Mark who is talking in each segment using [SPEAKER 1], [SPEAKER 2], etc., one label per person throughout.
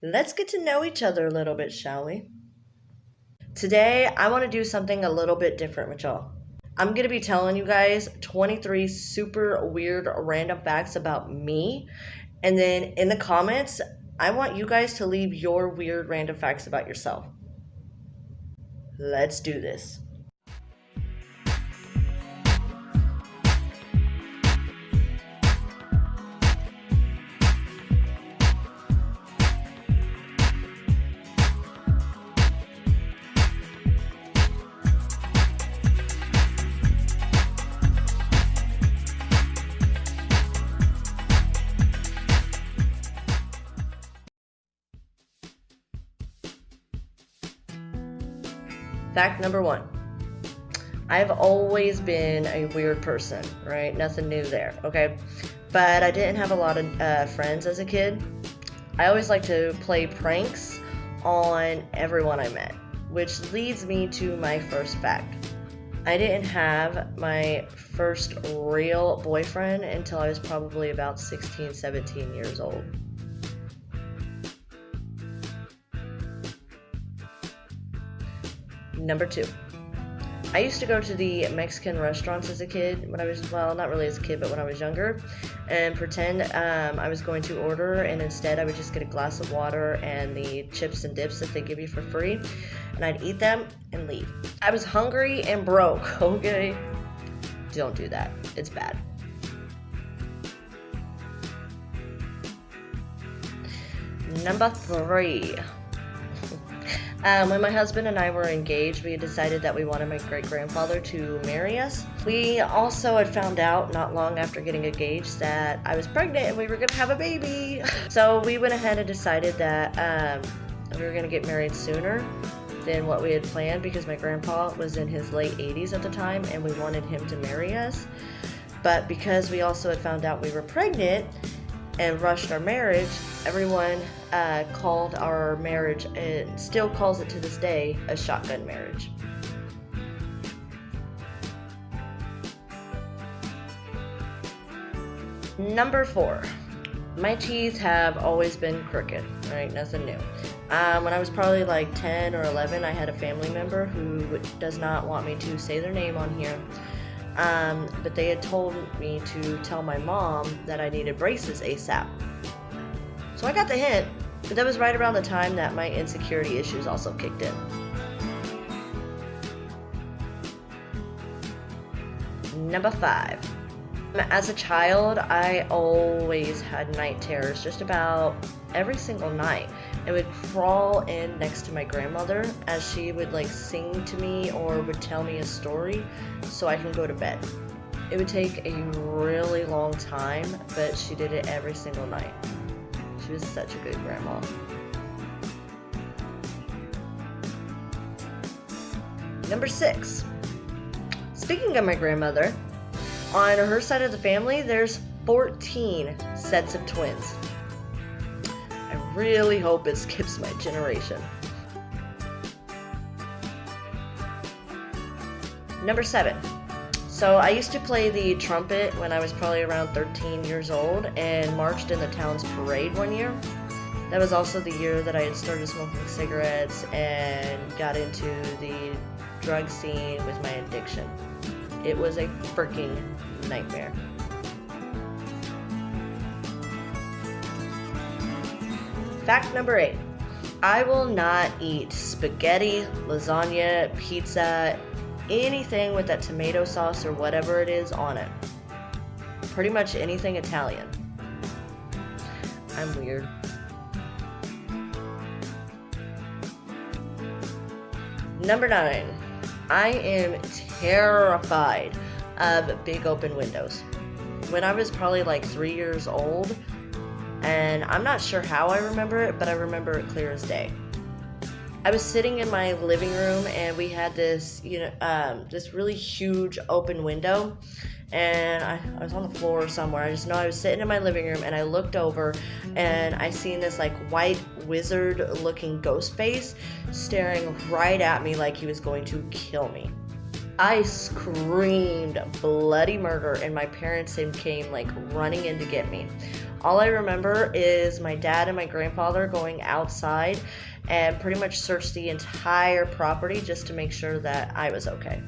[SPEAKER 1] Let's get to know each other a little bit, shall we? Today, I want to do something a little bit different with y'all. I'm going to be telling you guys 23 super weird random facts about me. And then in the comments, I want you guys to leave your weird random facts about yourself. Let's do this. Fact number one. I've always been a weird person, right? Nothing new there, okay? But I didn't have a lot of friends as a kid. I always liked to play pranks on everyone I met, which leads me to my first fact. I didn't have my first real boyfriend until I was probably about 16, 17 years old. Number two. I used to go to the Mexican restaurants as a kid when I was, well, not really as a kid, but when I was younger, and pretend I was going to order, and instead I would just get a glass of water and the chips and dips that they give you for free, and I'd eat them and leave. I was hungry and broke, okay? Don't do that. It's bad. Number three. When my husband and I were engaged, we decided that we wanted my great-grandfather to marry us. We also had found out not long after getting engaged that I was pregnant and we were going to have a baby. So we went ahead and decided that we were going to get married sooner than what we had planned because my grandpa was in his late 80s at the time and we wanted him to marry us. But because we also had found out we were pregnant and rushed our marriage, everyone called our marriage, and still calls it to this day, a shotgun marriage. Number four. My teeth have always been crooked, right? Nothing new. When I was probably like 10 or 11, I had a family member who does not want me to say their name on here. But they had told me to tell my mom that I needed braces ASAP. So I got the hint, but that was right around the time that my insecurity issues also kicked in. Number five. As a child, I always had night terrors just about every single night. I would crawl in next to my grandmother as she would like sing to me or would tell me a story so I can go to bed. It would take a really long time, but she did it every single night. She was such a good grandma. Number six. Speaking of my grandmother, on her side of the family, there's 14 sets of twins. I really hope it skips my generation. Number seven. So I used to play the trumpet when I was probably around 13 years old and marched in the town's parade one year. That was also the year that I had started smoking cigarettes and got into the drug scene with my addiction. It was a freaking nightmare. Fact number 8. I will not eat spaghetti, lasagna, pizza, anything with that tomato sauce or whatever it is on it. Pretty much anything Italian. I'm weird. Number 9. I am terrified of big open windows. When I was probably like 3 years old, and I'm not sure how I remember it, but I remember it clear as day. I was sitting in my living room and we had this, this really huge open window, and I was on the floor somewhere. I just know I was sitting in my living room and I looked over and I seen this like white wizard looking ghost face staring right at me like he was going to kill me. I screamed bloody murder and my parents came like running in to get me. All I remember is my dad and my grandfather going outside and pretty much searched the entire property just to make sure that I was okay.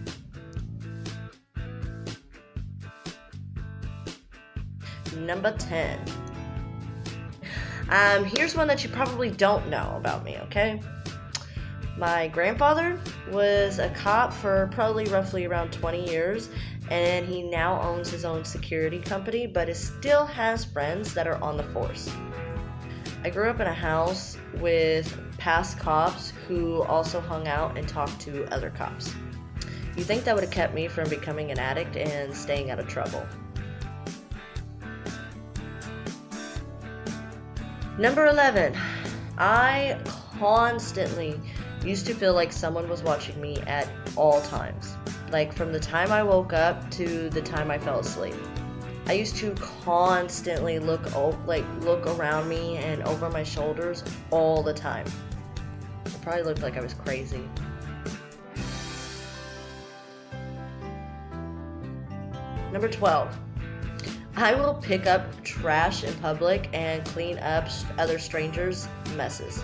[SPEAKER 1] Number 10. Here's one that you probably don't know about me, okay? My grandfather was a cop for probably roughly around 20 years, and he now owns his own security company, but it still has friends that are on the force. I grew up in a house with past cops who also hung out and talked to other cops. You think that would have kept me from becoming an addict and staying out of trouble. Number 11. I constantly used to feel like someone was watching me at all times. Like from the time I woke up to the time I fell asleep. I used to constantly look around me and over my shoulders all the time. It probably looked like I was crazy. Number 12. I will pick up trash in public and clean up other strangers' messes.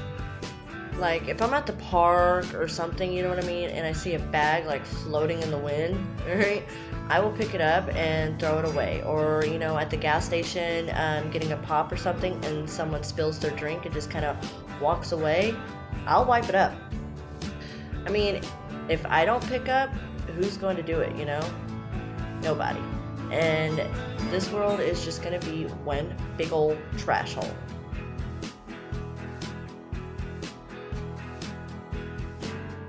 [SPEAKER 1] Like, if I'm at the park or something, you know what I mean, and I see a bag, like, floating in the wind, right, I will pick it up and throw it away. Or, you know, at the gas station, getting a pop or something, and someone spills their drink and just kind of walks away, I'll wipe it up. I mean, if I don't pick up, who's going to do it, you know? Nobody. And this world is just going to be one big old trash hole.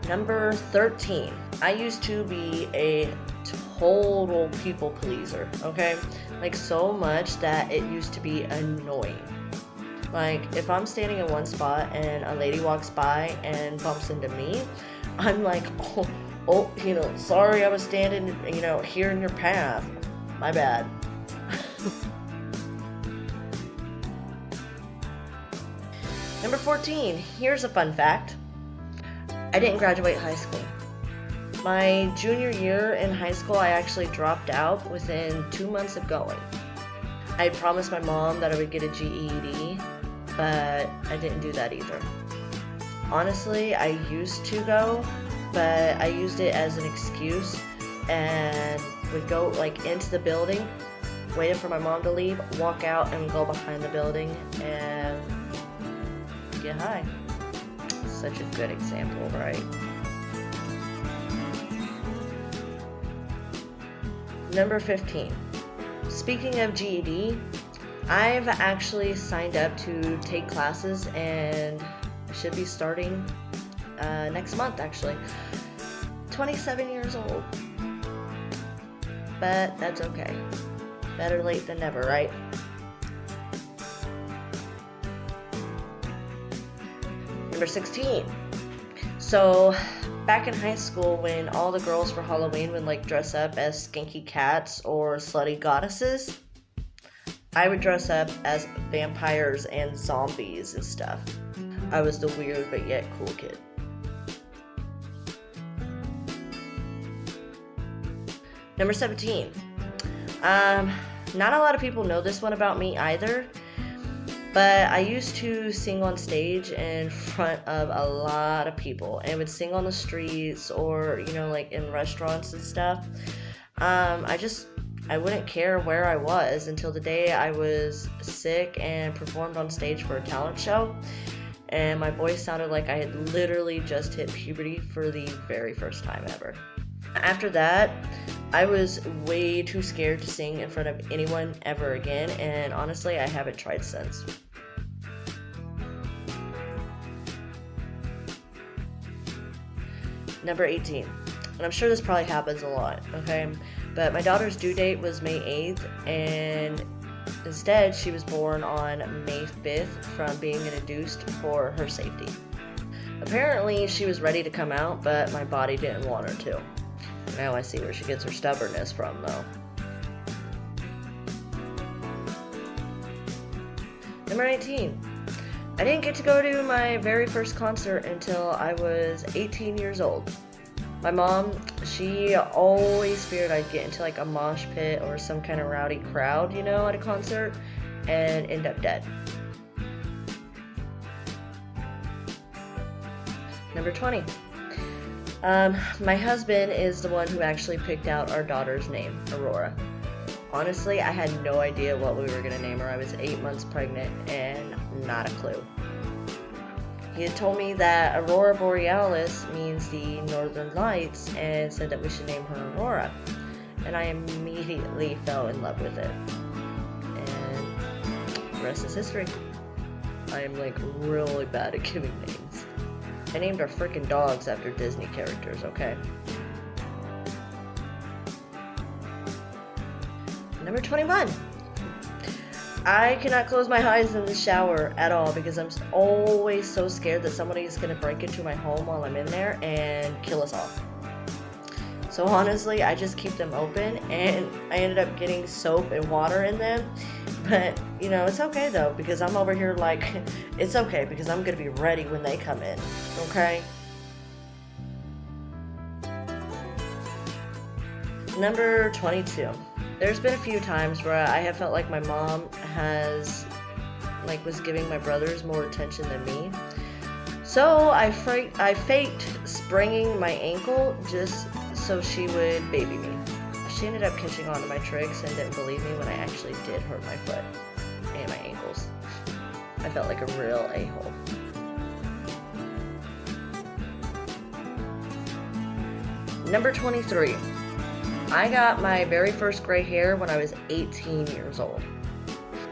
[SPEAKER 1] Number 13. I used to be a total people pleaser, okay? Like, so much that it used to be annoying. Like, if I'm standing in one spot and a lady walks by and bumps into me, I'm like, oh, you know, sorry I was standing, you know, here in your path. My bad. Number 14. Here's a fun fact. I didn't graduate high school. My junior year in high school, I actually dropped out within 2 months of going. I had promised my mom that I would get a GED, but I didn't do that either. Honestly, I used to go, but I used it as an excuse and would go like into the building, waited for my mom to leave, walk out and go behind the building and get high. Such a good example, right? Number 15. Speaking of GED, I've actually signed up to take classes and I should be starting next month actually. 27 years old. But that's okay. Better late than never, right? Number 16. So, back in high school when all the girls for Halloween would like dress up as skanky cats or slutty goddesses, I would dress up as vampires and zombies and stuff. I was the weird but yet cool kid. Number 17. Not a lot of people know this one about me either, but I used to sing on stage in front of a lot of people and would sing on the streets or, you know, like in restaurants and stuff. I wouldn't care where I was until the day I was sick and performed on stage for a talent show, and my voice sounded like I had literally just hit puberty for the very first time ever. After that, I was way too scared to sing in front of anyone ever again, and honestly, I haven't tried since. Number 18. And I'm sure this probably happens a lot, okay? But my daughter's due date was May 8th, and instead she was born on May 5th from being induced for her safety. Apparently, she was ready to come out, but my body didn't want her to. Now I see where she gets her stubbornness from, though. Number 19. I didn't get to go to my very first concert until I was 18 years old. My mom, she always feared I'd get into like a mosh pit or some kind of rowdy crowd, you know, at a concert. and end up dead. Number 20. My husband is the one who actually picked out our daughter's name, Aurora. Honestly, I had no idea what we were going to name her. I was 8 months pregnant and not a clue. He had told me that Aurora Borealis means the northern lights and said that we should name her Aurora. And I immediately fell in love with it. And the rest is history. I am like really bad at giving names. I named our freaking dogs after Disney characters, okay? Number 21. I cannot close my eyes in the shower at all because I'm always so scared that somebody is going to break into my home while I'm in there and kill us all. So honestly, I just keep them open, and I ended up getting soap and water in them. But, you know, it's okay though, because I'm over here like, it's okay because I'm going to be ready when they come in, okay? Number 22. There's been a few times where I have felt like my mom was giving my brothers more attention than me. So I faked spraining my ankle just so she would baby me. She ended up catching on to my tricks and didn't believe me when I actually did hurt my foot and my ankles. I felt like a real a-hole. Number 23. I got my very first gray hair when I was 18 years old.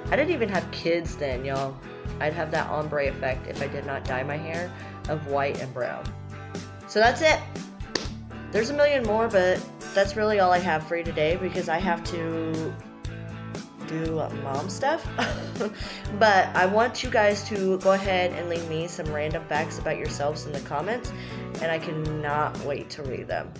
[SPEAKER 1] I didn't even have kids then, y'all. I'd have that ombre effect if I did not dye my hair of white and brown. So that's it. There's a million more, but that's really all I have for you today because I have to do mom stuff. But I want you guys to go ahead and leave me some random facts about yourselves in the comments, and I cannot wait to read them.